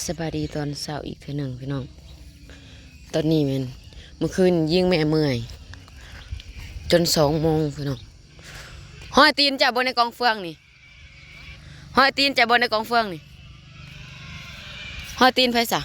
สบายดีตอนเช้าอีกเทื่อหนึ่งพี่น้องตอนนี้เมื่อคืนยิ่งแม่เมื่อยจน2 โมงพี่น้องห้อยตีนจับบนในกองเฟืองนี่ห้อยตีนจับบนในกองเฟืองนี่ห้อยตีนไผสะ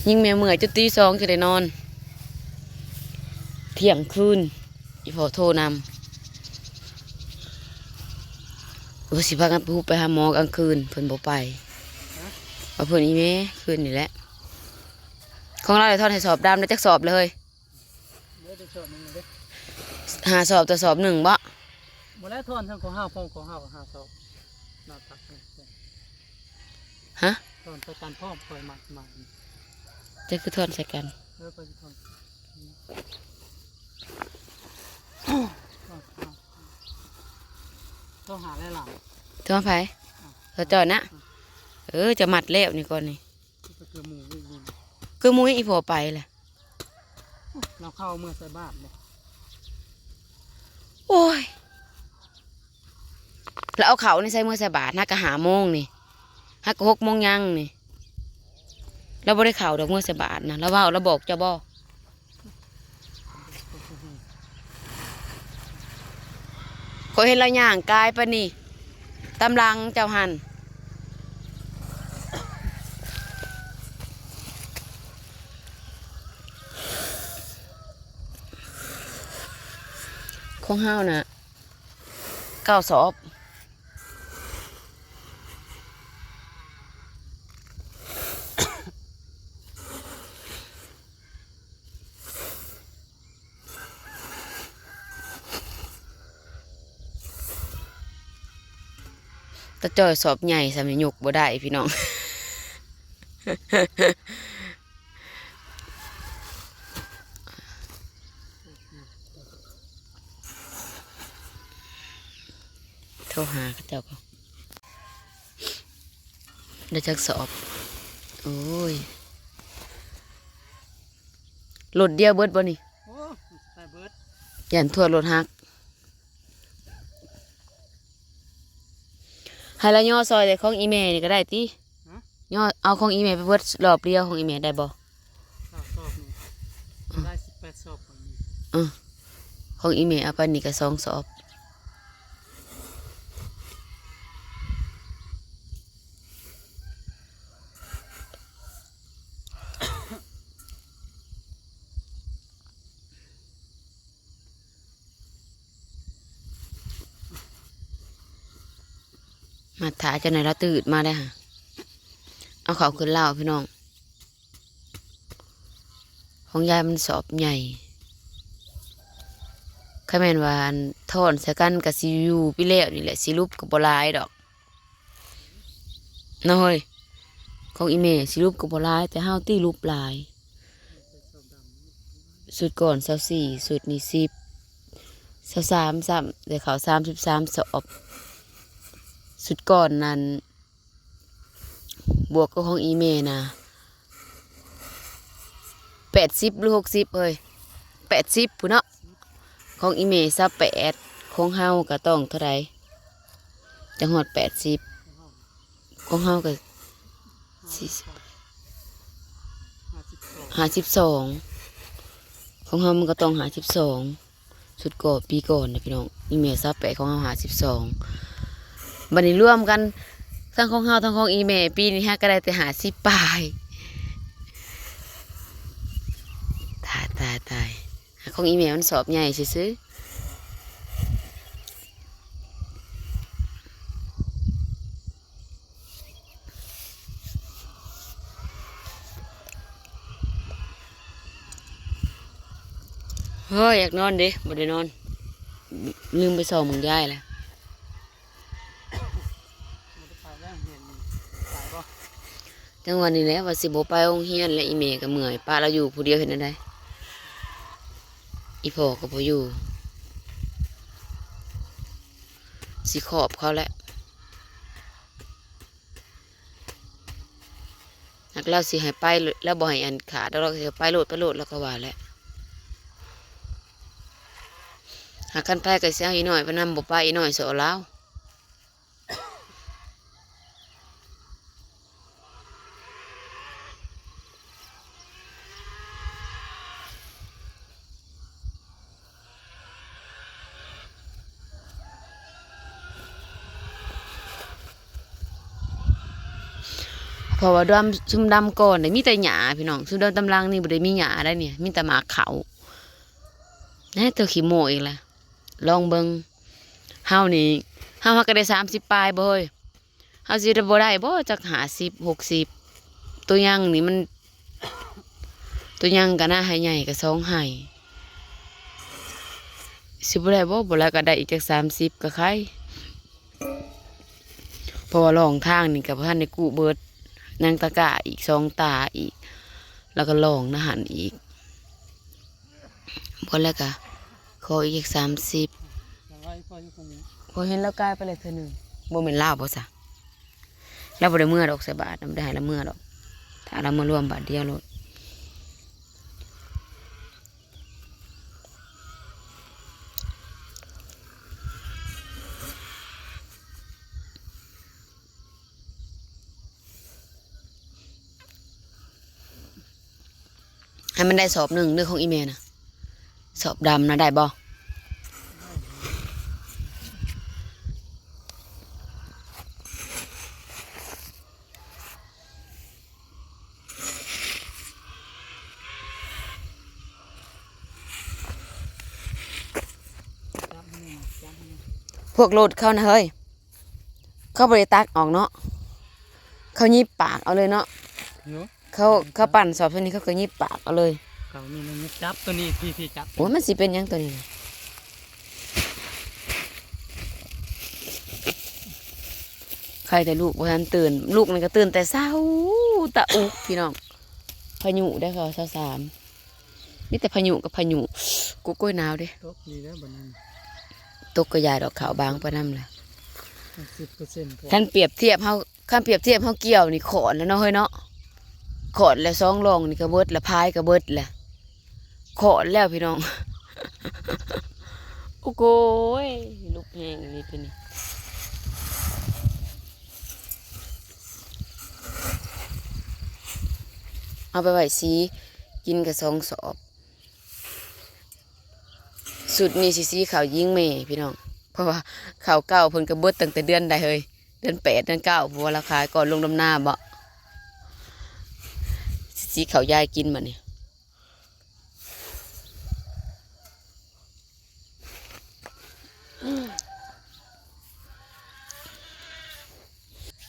ยิ่งแม่เมื่อยจนตี 2จะได้นอนเที่ยงคืนอีพอโทรนำว่าสิพากันไปหาหมอกลางคืนเพิ่นบ่ไปเอาเพิ่นอีเมคืนนี่แหละของเราได้ทอดให้สอบดำได้จักสอบเลยหาสอบแต่สอบ1บ่หมดแล้วทอนทั้งของห้าของห้าสอบน่าตักฮะทอนประกันพ่อปล่อยมา จะคือทอนใส่กันไปทอนต้องหาอะไรหลังทอนไผเราจอดนะจะมัดเล็บนี่ก่อนนี่คือมุ้ยอีพอไปแหละเราเข้าเมื่อใส่บ้านเลยโอ้ยแล้วเอาเขานี่ใส่มือใส่บาทฮักกะ5 โมงนี่ฮักกะ6 โมงยังนี่เราบ่ได้เข่าดอกมือใส่บาทนะเราว่าเราบอกเจ้าบ่ขอเห็นเราย่างกายปะนี่ตำลังเจ้าหันของห้าวนะ9 สอบตะจอยสอบใหญ่สามีหยกบ่ได้พี่น้อง โทรหาเขาเจ้าก็ได้จักสอบโอ้ยรถเดียวเบิดบ่นี่ยันทั่วรถฮักให้ละย่อซอยแต่ของอีเมนี่ก็ได้ติย่อเอาของอีเมไปเบิดรอบเดียวของอีเมได้บ่ได้18 สอบของอีเมเอาไปนี่ก็2 สอบมาถ่ายจะไหนเราตื่นมาได้ค่ะเอาเขาขึ้นเล่าพี่น้องของยายมันสอบใหญ่ข้าแม่นว่าทอนใส่กันกับซียูพี่เลี้ยวนี่แหละซีรูปกับบลายดอกน้อยของอีเมซีรูปกับบลายแต่ห้าวตี้รูปลายสุดก่อน24สุดนี่10 23เดี๋ยวเขา33 สอบสุดก่อนนั้นบวกกับของอีเมนะ80หรือ6080พุ่นเนาะของอีเม28ของเฮาก็ต้องเท่าไรจังหวัด80ของเฮาก็52ของเฮามันก็ต้อง52สุดก่อนปีก่อนนะพี่น้องอีเม28ของเฮา52บัดนี้รวมกันทั้งของเฮาทั้งของอีเมปีนี้ฮะก็ได้แต่50 ปลายตายของอีเมมันสอบใหญ่ซื้อเฮ้ยอยากนอนดิบ่ได้นอนลืมไปส่องมึงยายแหละจังวันนี้แหละว่าสิบ่ไปโรงเรียนและอีเมก็เมื่อยป้าเราอยู่ผู้เดียวเห็นได้อีพ่อก็บ่อยู่สิขอบเขาแหละนักเล่าสิให้ไปแล้วบ่ให้อันขาดแล้วเราสิไปโลดแล้วก็ว่าแหละหากกันไปก็สิเอาอีหน่อยไปนำบ่ไปอีหน่อยสอลาว เพราะว่าดำซุ่มดำก่อนเนี่ยมีแต่หญ้าพี่น้องซุ่มดำตำลังนี่บ่ได้มีหญ้าได้เนี่ยมีแต่หมากเขานะตัวขี้โมอีกละลองเบิ่งเฮานี่เฮาก็ได้30ปลายบ่เฮ้ยเฮาสิได้บ่ได้บ่จัก50 60ตัวยังนี่มันตัวยังก็น่าให้ใหญ่ก็2ให้สิบ่ได้บ่แล้วก็ได้อีกจัก30ก็ใครเพราะว่าลองทางนี่ก็บ่ทันได้กู้เบิดนางตะกะอีก2ตาอีกแล้วก็ลองนะหันอีกบ่แล้วก็ขออีก30 แต่ว่าพ่ออยู่ตรงนี้ พอเห็นแล้วกลายไปเลยเธอหนึ่งบ่เป็นลาวบ่ซะเราบ่ได้เมื่อดอกใส่บาทนำได้ละเมื่อดอกถ้าเรามารวมบาทเดียวโลดให้มันได้สอบหนึ่งเรื่องของอีเมลนะสอบดำนะได้บ่พวกโลดเข้านะเฮ้ยเข้าบริตักออกเนาะเขายิบปากเอาเลยเนาะ เนาะ เขาปั่นสอบตัวนี้เขาก็ยิบปากเอาเลย เขามีมันจับตัวนี้พี่จับ โอ้ยมันสิเป็นหยังตัวนี้นะใครแต่ลูกบ่ทันตื่นลูกมันก็ตื่นแต่เช้าตะอุกพี่น้องพายุได้ค่ะ23มีแต่พายุกับพายุกูกล้วยหนาวเด้ ตกดีแล้วบัดนั้น ตกกระยายดอกขาวบางปะน้ำเลย 10%พอ ท่านเปรียบเทียบเฮาขั้นเปรียบเทียบเฮาเกี่ยวนี่ขอนแล้วเนาะเฮ้ยเนาะขอนแล้วซองรองนี่ก็เบิดละพายก็เบิดแหละขอนแล้วพี่น้อง โอ้โหยลูกแห้งอันนี้ตัวนี้เอาไปไว้สีกินกับ2 สอบสุดนี่สีขาวยิงเมย์พี่น้องเพราะว่าข่าวเก่าเพิ่นก็เบิดตั้งแต่เดือนใดเฮ้ยเดือน8เดือน9เพราะว่าราคาก่อนลงดำหน้าบ่สีขาวยายกินมาเนี่ย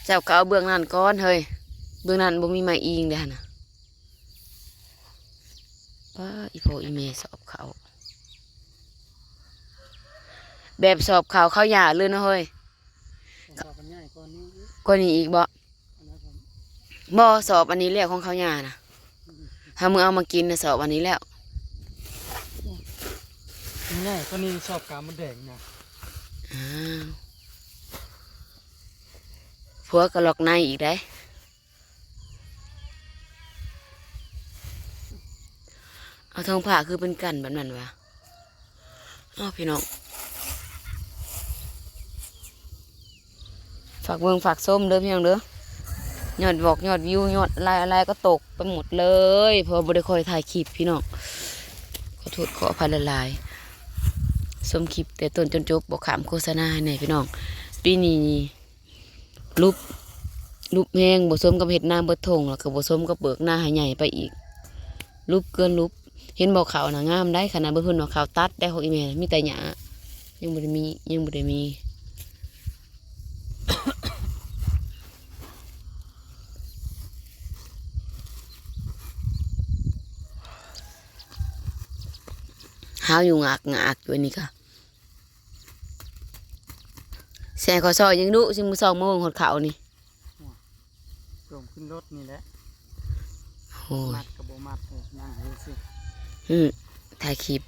เจ้าก็เอาเบื้องนั้นก้อนเฮ้ยเบื้องนั้นบ่มีไม้อิงเด้อนะป้าอีโพอีเมสอบเขาแบบสอบเขาเขาหย่าเลยนะเฮ้ย สอบกันง่ายก่อนนี้ กว่านี้อีกบ่ อันนั้นผม บ่สอบอันนี้แล้วของเขาหย่านะถ้ามึงเอามากินนะสอบอันนี้แล้ว ง่ายตัวนี้สอบกามมันแดงนะ อ้าวผัวก็ล็อกในอีกได้เอาทองผ่าคือเป็นกันแบบนั้นวะอ้าวพี่น้องฝากเบิ่งฝากส้มเด้อพี่น้องเด้อยอดบอกยอดวิวยอดอะไรก็ตกไปหมดเลยเพราะบ่ได้คอยถ่ายคลิปพี่น้องขอโทษขออภัยหลายๆส้มคลิปแต่ต้นจนจบบอกขามโฆษณาให้แหน่พี่น้องปีนี้รูปแห้งบ่ส้มกับเห็ดนางเบิดทงแล้วก็บ่ส้มกับเบิกหน้าให้ใหญ่ไปอีกรูปเกินรูปเห็นบอกขาวน่ะงามได้ขนาดเบิ่งเพิ่นว่าขาวตัดได้ของอีเมลมีแต่หญ้ายังบ่ได้มีหาวอยู่งากอยู่อันนี้ก็แซ่ขอซอยยังดุสิมื้อ2 โมงหดเขานี่ ส่งขึ้นรถนี่แหละ โอ้ย มัดกับโบมัดเลยนั่งดูสิ ถ่ายคลิป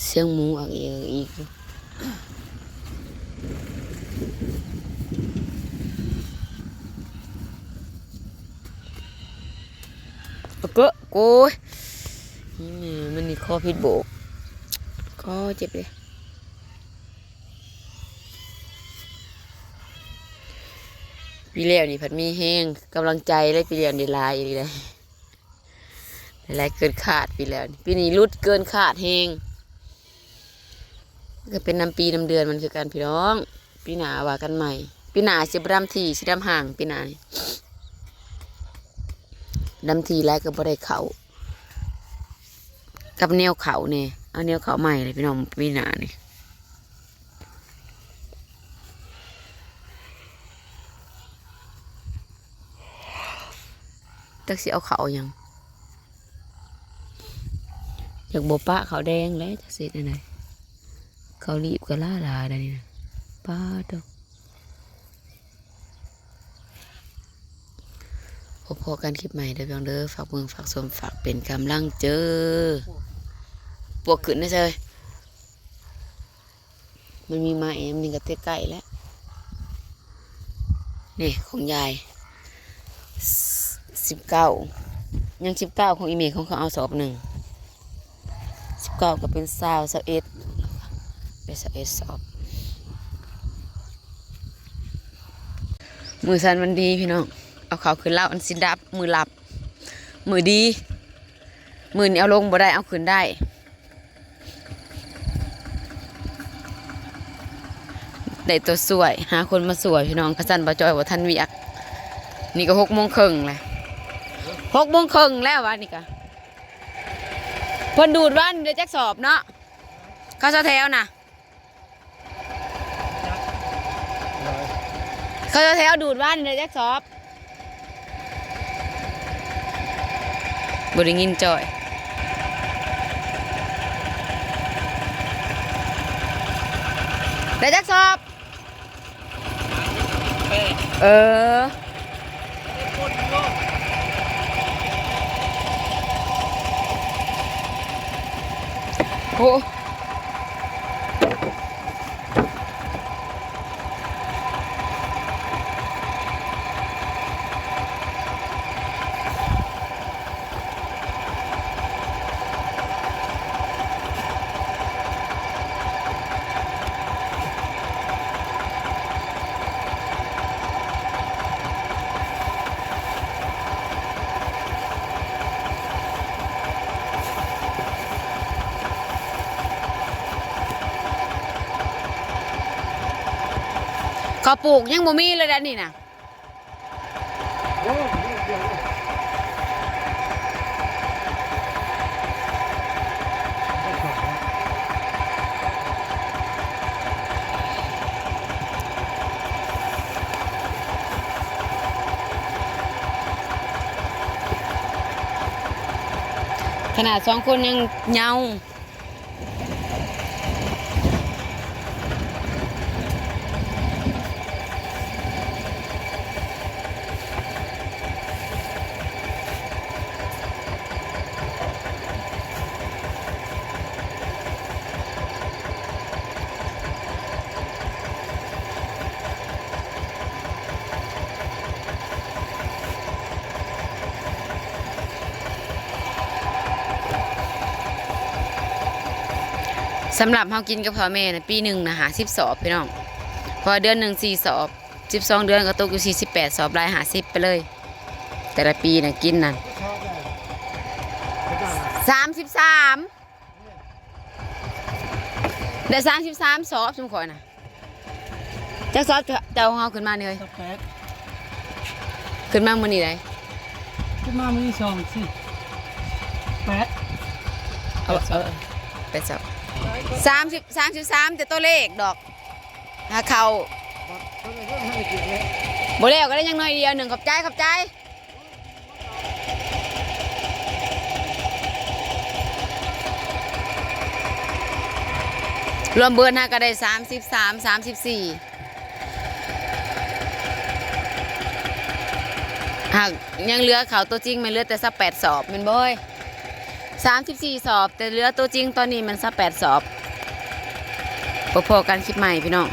เสียงหมูอักอีกก็โอ้ยนี่แม่มันนี่คอพิษโบกก็เจ็บเลย ปีแล้วนี่ผัดมีแห้งกำลังใจเลยปีแล้วนี่ลายอีกเลยหลายเกินขาดปีแล้วนี่ปีนี้รุดเกินขาดแห้งก็เป็นน้ำปีน้ำเดือนมันคือการพี่น้องปีหนาว่ากันใหม่ปีหนาสิบดำทีสิดำห่างปีหนานี่ดำทีแล้วก็บ่ได้เขากับแนวเขาเนี่ยเอาแนวเขาใหม่เลยพี่น้องปีหนานี่ตักสิเอาเขายังอยากโบปะเขาแดงแล้วจะเสร็จอะไรเขารีบก็ล่าลาได้นี่นะป้าดอกพอกันคลิปใหม่เด้อพี่น้องเด้อฝากเมืองฝากชมฝากเป็นกำลังเจอปวกขึ้นนะเจ้ยมันมีไม้มันก็ใกล้แล้วนี่ของยาย19ยัง19ของอีเมลของเขาเอาสอบ1 19ก็เป็น21เป็น21สอบมือสันวันดีพี่น้องเอาเขาขึ้นเล่าอันสิดับมือหลับมือดีมือนี้เอาลงบ่ได้เอาขึ้นได้ได้ตัวสวยหาคนมาสวยพี่น้องกระสันบาจอยว่าท่านเวียกนี่ก็6:30เลย6:30แล้ววะนี่ก็เพิ่นดูดวันเดี๋ยวจักสอบเนาะเขาเสาแถวน่ะเขาเสาแถวดูดวันเดี๋ยวจักสอบบริงินจอยเดี๋ยวจักสอบเออโอ้เขาปลูกยังบ่มีเลยด้านนี่นะขนาด2 คนยังเหงาสำหรับเฮากินกับพ่อแม่นะปีหนึ่งนะ50 สอบพี่น้องพอเดือนหนึ่ง4 สอบ12 เดือนก็ตกอยู่48 สอบราย50ไปเลยแต่ละปีนะกินนั่น33ได้33 สอบสมควรนะจักสอบเจ้าเฮาขึ้นมาเนี่ย สักแปด ขึ้นมามื้อนี้ได้ ขึ้นมามือสองสิแปด ไปสอบ33แต่ตัวเลขดอกหาเขาบ่แล้วก็ได้ยังน้อยเดียวหนึ่งขอบใจรวมเบิร์นก็ได้33 34หากยังเหลือเขาตัวจริงมันเหลือแต่18 สอบแม่นบ่เอ้ย34 สอบแต่เหลือตัวจริงตอนนี้มัน18 สอบพอๆกันคลิปใหม่พี่น้อง